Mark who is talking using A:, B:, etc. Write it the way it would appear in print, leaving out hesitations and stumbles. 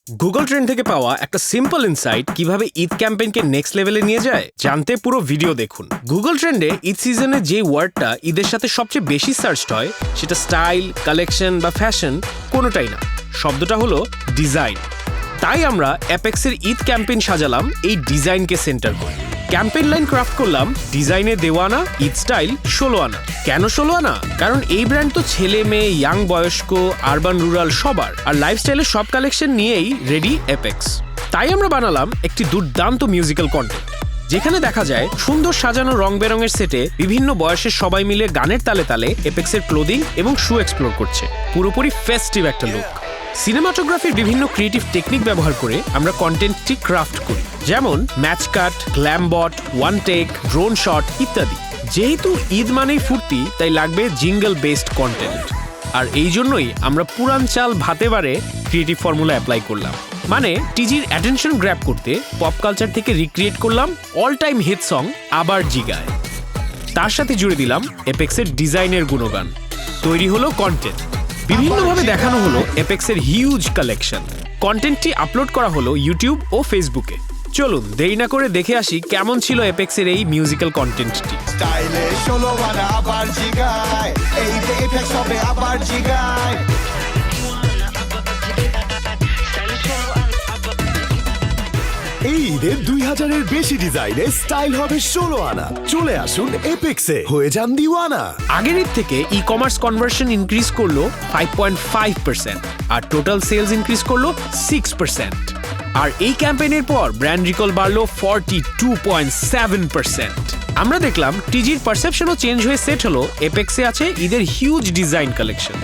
A: Google trend থেকে পাওয়া একটা সিম্পল ইনসাইট কিভাবে ঈদ ক্যাম্পেইনকে নেক্সট লেভেলে নিয়ে যায় জানতে পুরো ভিডিও দেখুন। গুগল ট্রেন্ডে ঈদ সিজনে যে ওয়ার্ডটা ঈদের সাথে সবচেয়ে বেশি সার্চড হয় সেটা স্টাইল, কালেকশন বা ফ্যাশন কোনোটাই না, শব্দটা হলো ডিজাইন। তাই আমরা অ্যাপেক্সের ঈদ ক্যাম্পেইন সাজালাম এই ডিজাইনকে সেন্টার করে। ক্যাম্পেইন লাইন ক্রাফট করলাম ডিজাইনে দেওয়ানা, ঈদ স্টাইল 16 আনা। কেন 16 আনা? কারণ এই ব্র্যান্ড তো ছেলে মেয়ে, ইয়াং বয়স্ক, আরবান রুরাল সবার, আর লাইফস্টাইলের সব কালেকশন নিয়েই রেডি অ্যাপেক্স। তাই আমরা বানালাম একটি দুর্দান্ত মিউজিক্যাল কন্টেন্ট যেখানে দেখা যায় সুন্দর সাজানো রং বেরঙের সেটে বিভিন্ন বয়সের সবাই মিলে গানের তালে তালে অ্যাপেক্সের ক্লোদিং এবং শু এক্সপ্লোর করছে। পুরোপুরি ফেস্টিভ একটা লুক। সিনেমাটোগ্রাফির বিভিন্ন ক্রিয়েটিভ টেকনিক ব্যবহার করে আমরা কন্টেন্টটি ক্রাফট করি, যেমন ম্যাচ কাট, গ্ল্যামবট, ওয়ান টেক, ড্রোন শট ইত্যাদি। যেহেতু ঈদ মানেই ফুর্তি, তাই লাগবে জিঙ্গল বেসড কন্টেন্ট। আর এই জন্যই আমরা পুরান চাল ভাতে বারে ক্রিয়েটিভ ফর্মুলা অ্যাপ্লাই করলাম। মানে টিজির অ্যাটেনশন গ্র্যাব করতে পপ কালচার থেকে রিক্রিয়েট করলাম অল টাইম হিট সং আবার জিগায়। তার সাথে জুড়ে দিলাম অ্যাপেক্সের ডিজাইনের গুণগান। তৈরি হলো কন্টেন্ট। বিভিন্নভাবে দেখানো হলো অ্যাপেক্সের হিউজ কালেকশন। কন্টেন্টটি আপলোড করা হলো ইউটিউব ও ফেসবুকে। চলুন দেরি না করে দেখে আসি কেমন ছিল অ্যাপেক্সের এই মিউজিক্যাল কন্টেন্টটি।
B: স্টাইলে 16 আনা আবার জিগায়, এই যে অ্যাপেক্স হবে আবার জিগায়।
C: এই ঈদে 2000-এর বেশি ডিজাইনে স্টাইল হবে 16 আনা। চলে আসুন এপেক্সে, হয়ে যান দিওয়ানা।
A: আগের ঈদ থেকে ই কমার্স কনভার্সন ইনক্রিজ করলো 5.5% আর টোটাল সেলস ইনক্রিজ করলো 6%। আর এই ক্যাম্পেইনের পর ব্র্যান্ড রিকল বাড়লো 42.7%। আমরা দেখলাম টিজির পারসেপশনও চেঞ্জ হয়ে সেট হলো অ্যাপেক্সে আছে ঈদের হিউজ ডিজাইন কালেকশন।